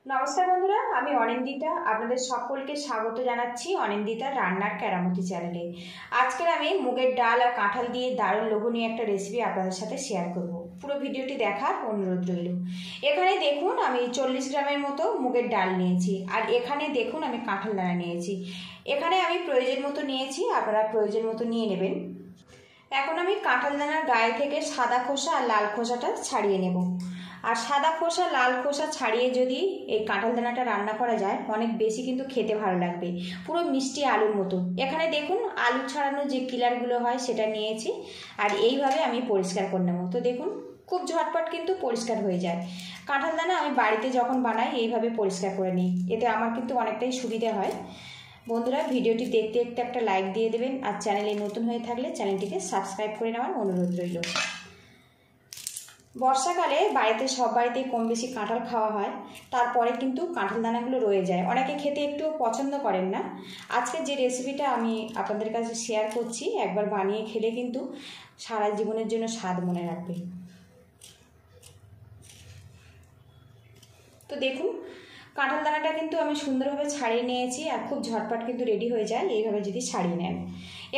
নমস্কার বন্ধুরা, আমি অনিন্দিতা। আপনাদের সকলকে স্বাগত জানাচ্ছি অনিন্দিতা রান্নার কেরামতি চ্যানেলে। আজকের আমি মুগের ডাল আর কাঁঠাল দিয়ে দারুণ লোভনীয় একটা রেসিপি আপনাদের সাথে শেয়ার করব। পুরো ভিডিওটি দেখার অনুরোধ রইল। এখানে দেখুন আমি 40 গ্রামের মতো মুগের ডাল নিয়েছি, আর এখানে দেখুন আমি কাঁঠাল দানা নিয়েছি। এখানে আমি প্রয়োজন মতো নিয়েছি, আপনারা প্রয়োজন মতো নিয়ে নেবেন। এখন আমি কাঁঠাল দানার গায়ে থেকে সাদা খোসা আর লাল খোসাটা ছাড়িয়ে নেব। আর সাদা খোসা লাল খোসা ছাড়িয়ে যদি এই কাঁঠাল দানাটা রান্না করা যায়, অনেক বেশি কিন্তু খেতে ভালো লাগবে, পুরো মিষ্টি আলুর মতো। এখানে দেখুন আলু ছাড়ানোর যে কিলারগুলো হয় সেটা নিয়েছি, আর এইভাবে আমি পরিষ্কার করে নেব। তো দেখুন খুব ঝটপট কিন্তু পরিষ্কার হয়ে যায়। কাঁঠাল দানা আমি বাড়িতে যখন বানাই এইভাবে পরিষ্কার করে নিই, এতে আমার কিন্তু অনেকটাই সুবিধা হয়। বন্ধুরা, ভিডিওটি দেখতে দেখতে একটা লাইক দিয়ে দেবেন, আর চ্যানেলে নতুন হয়ে থাকলে চ্যানেলটিকে সাবস্ক্রাইব করে নেওয়ার অনুরোধ রইল। বর্ষাকালে সব বাড়িতেই কম বেশি কাঁঠাল খাওয়া হয়, তারপরে কিন্তু কাঁঠাল দানাগুলো রয়ে যায়, অনেকে খেতে একটু পছন্দ করেন না। আজকে যে রেসিপিটা আমি আপনাদের কাছে শেয়ার করছি, একবার বানিয়ে খেলে কিন্তু সারা জীবনের জন্য স্বাদ মনে রাখবে। তো দেখুন কাঁঠাল দানাটা কিন্তু আমি সুন্দরভাবে ছাড়িয়ে নিয়েছি, আর খুব ঝটপট কিন্তু রেডি হয়ে যায় এইভাবে যদি ছাড়িয়ে নেন।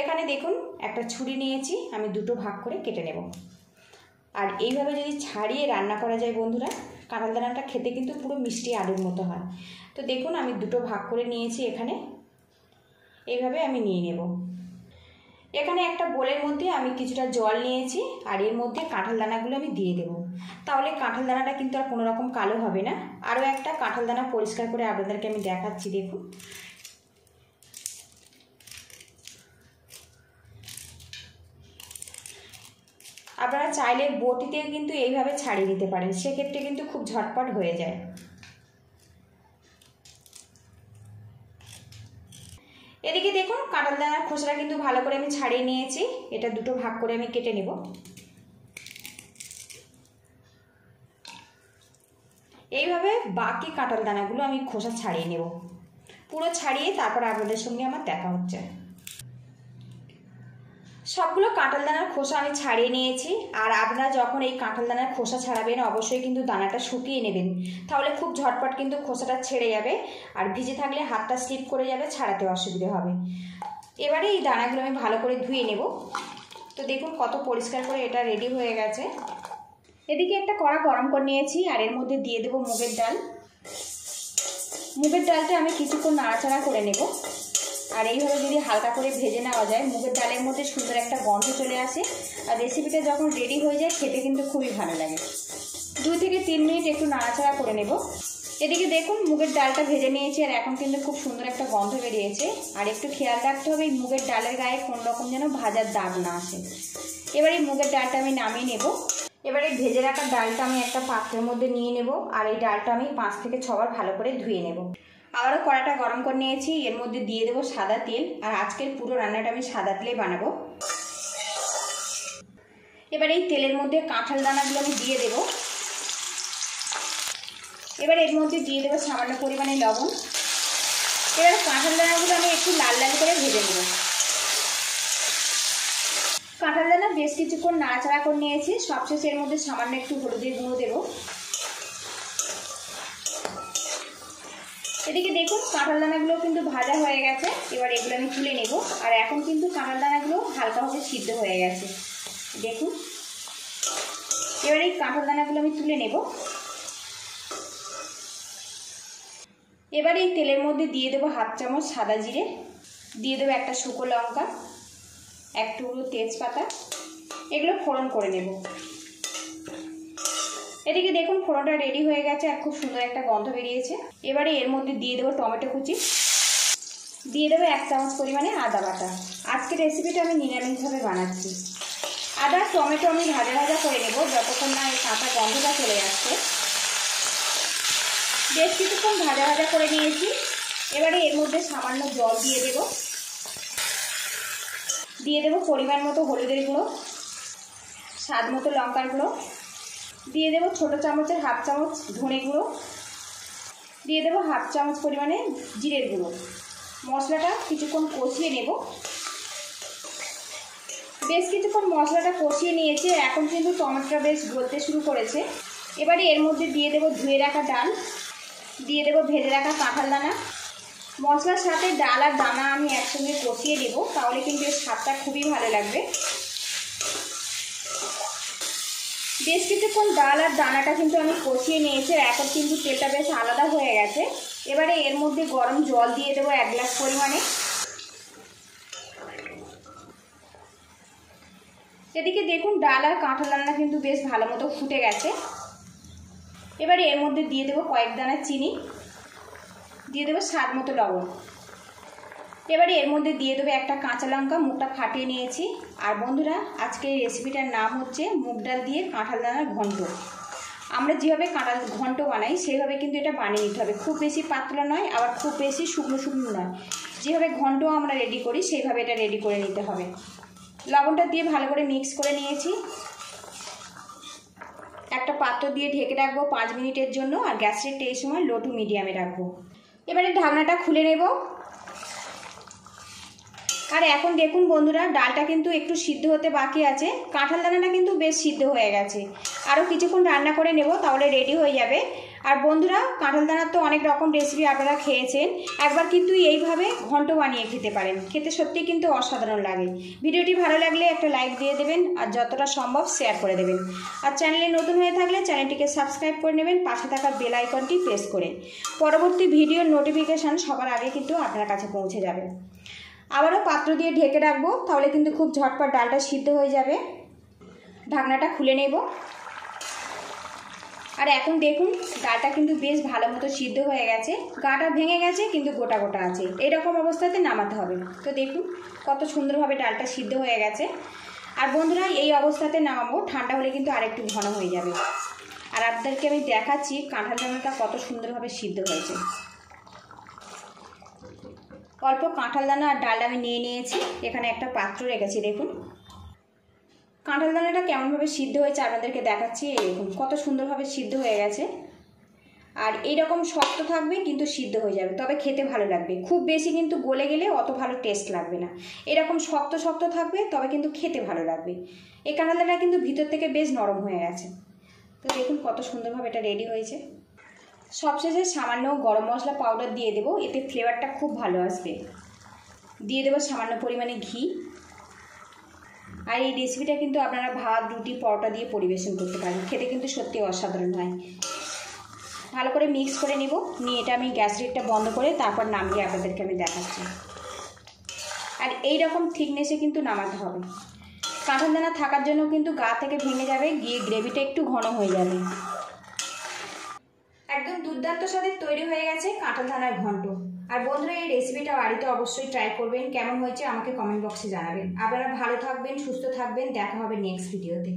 এখানে দেখুন একটা ছুরি নিয়েছি, আমি দুটো ভাগ করে কেটে নেব। আর এইভাবে যদি ছাড়িয়ে রান্না করা যায় বন্ধুরা, কাঁঠাল দানাটা খেতে কিন্তু পুরো মিষ্টি আলুর মতো হয়। তো দেখুন আমি দুটো ভাগ করে নিয়েছি, এখানে এইভাবে আমি নিয়ে নেব। এখানে একটা বোলের মধ্যে আমি কিছুটা জল নিয়েছি, আর এর মধ্যে কাঁঠাল দানাগুলো আমি দিয়ে দেব। তাহলে কাঁঠাল দানাটা কিন্তু আর কোনো রকম কালো হবে না। আরও একটা কাঁঠাল দানা পরিষ্কার করে আপনাদেরকে আমি দেখাচ্ছি। দেখুন আপনারা চাইলে বটিতে কিন্তু এইভাবে ছাড়িয়ে নিতে পারেন, সেক্ষেত্রে কিন্তু খুব ঝটপট হয়ে যায়। এদিকে দেখুন কাঁঠাল দানার খোসাটা কিন্তু ভালো করে আমি ছাড়িয়ে নিয়েছি, এটা দুটো ভাগ করে আমি কেটে নেব। এইভাবে বাকি কাঁঠাল দানাগুলো আমি খোসা ছাড়িয়ে নেব, পুরো ছাড়িয়ে তারপর আপনাদের সঙ্গে আমার দেখা হচ্ছে। সবগুলো কাঁঠাল দানার খোসা আমি ছাড়িয়ে নিয়েছি। আর আপনারা যখন এই কাঁঠাল দানার খোসা ছাড়াবেন অবশ্যই কিন্তু দানাটা শুকিয়ে নেবেন, তাহলে খুব ঝটপট কিন্তু খোসাটা ছেড়ে যাবে, আর ভিজে থাকলে হাতটা স্লিপ করে যাবে, ছাড়াতে অসুবিধা হবে। এবারে এই দানাগুলো আমি ভালো করে ধুয়ে নেব। তো দেখুন কত পরিষ্কার করে এটা রেডি হয়ে গেছে। এদিকে একটা কড়া গরম করে নিয়েছি, আর এর মধ্যে দিয়ে দেবো মুগের ডাল। মুগের ডালটা আমি কিছুক্ষণ নাড়াচাড়া করে নেব। আর এইভাবে যদি হালকা করে ভেজে নেওয়া যায়, মুগের ডালের মধ্যে সুন্দর একটা গন্ধ চলে আসে, আর রেসিপিটা যখন রেডি হয়ে যায় খেতে কিন্তু খুবই ভালো লাগে। 2 থেকে 3 মিনিট একটু নাড়াচাড়া করে নেব। এদিকে দেখুন মুগের ডালটা ভেজে নিয়েছি, আর এখন কিন্তু খুব সুন্দর একটা গন্ধ বেরিয়েছে। আর একটু খেয়াল রাখতে হবে এই মুগের ডালের গায়ে কোনো রকম যেন ভাজার দাগ না আসে। এবার এই মুগের ডালটা আমি নামিয়ে নেব। এবারে ভেজে রাখা ডালটা আমি একটা পাত্রের মধ্যে নিয়ে নেব, আর এই ডালটা আমি 5 থেকে 6 বার ভালো করে ধুয়ে নেব। আবারও কড়াটা গরম করে নিয়েছি, এর মধ্যে দিয়ে দেবো সাদা তেল। আর আজকের পুরো রান্নাটা আমি সাদা তেলে বানাবো। এবার এই তেলের মধ্যে কাঁঠাল দানাগুলো আমি দিয়ে দেব। এবার এর মধ্যে দিয়ে দেবো সামান্য পরিমাণে লবণ। এবার কাঁঠাল দানাগুলো আমি একটু লাল লাল করে ভেজে নেব। কাঁঠাল দানা বেশ কিছুক্ষণ নাড়াচাড়া করে নিয়েছি, সবশেষে এর মধ্যে সামান্য একটু হলুদের গুঁড়ো দেবো। এদিকে দেখুন কাঁঠাল দানাগুলো কিন্তু ভাজা হয়ে গেছে। এবার এগুলো আমি তুলে নেব। আর এখন কিন্তু কাঁঠাল দানাগুলো হালকাভাবে সিদ্ধ হয়ে গেছে, দেখুন। এবার এই কাঁঠাল দানাগুলো আমি তুলে নেব। এবার এই তেলের মধ্যে দিয়ে দেবো 1/2 চামচ সাদা জিরে, দিয়ে দেবো একটা শুকনো লঙ্কা, এক টুকরো তেজপাতা, এগুলো ফোড়ন করে নেব। এদিকে দেখুন ফোড়নটা রেডি হয়ে গেছে, আর খুব সুন্দর একটা গন্ধ বেরিয়েছে। এবারে এর মধ্যে দিয়ে দেবো টমেটো কুচি, দিয়ে দেবো 1 চামচ পরিমাণে আদা বাটা। আজকের রেসিপিটা আমি নিরামিষভাবে বানাচ্ছি। আদা টমেটো আমি ভাজা ভাজা করে নেব, যতক্ষণ না এই কাঁচা গন্ধটা চলে আসছে। বেশ কিছুক্ষণ ভাজা ভাজা করে নিয়েছি। এবারে এর মধ্যে সামান্য জল দিয়ে দেব। দিয়ে দেবো পরিমাণ মতো হলুদের গুঁড়ো, স্বাদ মতো লঙ্কার গুঁড়ো, দিয়ে দেবো ছোটো চামচের 1/2 চামচ ধনে গুঁড়ো, দিয়ে দেবো 1/2 চামচ পরিমাণে জিরের গুঁড়ো। মশলাটা কিছুক্ষণ কষিয়ে নেব। বেশ কিছুক্ষণ মশলাটা কষিয়ে নিয়েছি, এখন কিন্তু টমেটোটা বেশ গলতে শুরু করেছে। এবারে এর মধ্যে দিয়ে দেবো ধুয়ে রাখা ডাল, দিয়ে দেবো ভেজে রাখা কাঁঠাল দানা। মশলার সাথে ডাল আর দানা আমি একসঙ্গে কষিয়ে দেবো, তাহলে কিন্তু এর স্বাদটা খুবই ভালো লাগবে। বেশ কিছুক্ষণ ডাল আর দানাটা কিন্তু আমি কষিয়ে নিয়েছি, এখন কিন্তু তেলটা বেশ আলাদা হয়ে গেছে। এবারে এর মধ্যে গরম জল দিয়ে দেবো 1 গ্লাস পরিমাণে। এদিকে দেখুন ডাল আর কাঁঠাল দানা কিন্তু বেশ ভালো মতো ফুটে গেছে। এবারে এর মধ্যে দিয়ে দেবো কয়েক দানা চিনি, দিয়ে দেবো স্বাদ মতো লবণ। এবারে এর মধ্যে দিয়ে দেবো একটা কাঁচা লঙ্কা, মুখটা ফাটিয়ে নিয়েছি। আর বন্ধুরা, আজকের এই রেসিপিটার নাম হচ্ছে মুগ ডাল দিয়ে কাঁঠাল দানার ঘন্ট। আমরা যেভাবে কাঁঠাল ঘন্ট বানাই সেভাবে কিন্তু এটা বানিয়ে নিতে হবে। খুব বেশি পাতলা নয়, আবার খুব বেশি শুকনো শুকনো নয়। যেভাবে ঘন্ট আমরা রেডি করি সেইভাবে এটা রেডি করে নিতে হবে। লবণটা দিয়ে ভালো করে মিক্স করে নিয়েছি। একটা পাত্র দিয়ে ঢেকে রাখবো 5 মিনিটের জন্য, আর গ্যাসের এই সময় লো টু মিডিয়ামে রাখবো। এবারে ঢাকনাটা খুলে নেব। আর এখন দেখুন বন্ধুরা, ডালটা কিন্তু একটু সিদ্ধ হতে বাকি আছে, কাঁঠাল দানাটা কিন্তু বেশ সিদ্ধ হয়ে গেছে। আরও কিছুক্ষণ রান্না করে নেব, তাহলে রেডি হয়ে যাবে। আর বন্ধুরা, কাঁঠাল দানার তো অনেক রকম রেসিপি আপনারা খেয়েছেন, একবার কিন্তু এইভাবে ঘন্ট বানিয়ে খেতে পারেন, খেতে সত্যি কিন্তু অসাধারণ লাগে। ভিডিওটি ভালো লাগলে একটা লাইক দিয়ে দেবেন, আর যতটা সম্ভব শেয়ার করে দেবেন। আর চ্যানেলে নতুন হয়ে থাকলে চ্যানেলটিকে সাবস্ক্রাইব করে নেবেন, পাশে থাকা বেল আইকনটি প্রেস করে। পরবর্তী ভিডিওর নোটিফিকেশান সবার আগে কিন্তু আপনার কাছে পৌঁছে যাবে। আবারও পাত্র দিয়ে ঢেকে রাখবো, তাহলে কিন্তু খুব ঝটপট ডালটা সিদ্ধ হয়ে যাবে। ঢাকনাটা খুলে নেব। আর এখন দেখুন ডালটা কিন্তু বেশ ভালো মতো সিদ্ধ হয়ে গেছে, গাটা ভেঙে গেছে কিন্তু গোটা গোটা আছে, এরকম অবস্থাতে নামাতে হবে। তো দেখুন কত সুন্দরভাবে ডালটা সিদ্ধ হয়ে গেছে। আর বন্ধুরা, এই অবস্থাতে নামাবো, ঠান্ডা হলে কিন্তু আরেকটু ঘন হয়ে যাবে। আর আপনাদেরকে আমি দেখাচ্ছি কাঁঠাল দানাটা কত সুন্দরভাবে সিদ্ধ হয়েছে। অল্প কাঁঠাল দানা আর ডাল আমি নিয়ে নিয়েছি, এখানে একটা পাত্র রেখেছি। দেখুন কাঁঠাল দানাটা কেমনভাবে সিদ্ধ হয়েছে আপনাদেরকে দেখাচ্ছি। এই দেখুন কত সুন্দরভাবে সিদ্ধ হয়ে গেছে। আর এইরকম শক্ত থাকবে কিন্তু সিদ্ধ হয়ে যাবে, তবে খেতে ভালো লাগবে। খুব বেশি কিন্তু গলে গেলে অত ভালো টেস্ট লাগবে না। এরকম শক্ত শক্ত থাকবে, তবে কিন্তু খেতে ভালো লাগবে। এই কাঁঠাল দানাটা কিন্তু ভিতর থেকে বেশ নরম হয়ে গেছে। তো দেখুন কত সুন্দরভাবে এটা রেডি হয়েছে। সবশেষে সামান্য গরম মশলা পাউডার দিয়ে দেবো, এতে ফ্লেভারটা খুব ভালো আসবে। দিয়ে দেবো সামান্য পরিমাণে ঘি। আর এই রেসিপিটা কিন্তু আপনারা ভাত, রুটি, পরোটা দিয়ে পরিবেশন করতে পারেন, খেতে কিন্তু সত্যি অসাধারণ হয়। ভালো করে মিক্স করে নিব, নিয়ে এটা আমি গ্যাস লিডটা বন্ধ করে তারপর নামিয়ে আপনাদেরকে আমি দেখাচ্ছি। আর এই রকম থিকনেসে কিন্তু নামাতে হবে। কাঁঠাল দানা থাকার জন্য কিন্তু গা থেকে ভেঙে যাবে, গিয়ে গ্রেভিটা একটু ঘন হয়ে যাবে। একদম দুর্দান্ত স্বাদে তৈরি হয়ে গেছে কাঁঠাল দানার ঘন্ট। আর বন্ধুরা, এই রেসিপিটা বাড়িতে অবশ্যই ট্রাই করবেন। কেমন হয়েছে আমাকে কমেন্ট বক্সে জানাবেন। আপনারা ভালো থাকবেন, সুস্থ থাকবেন। দেখা হবে নেক্সট ভিডিওতে।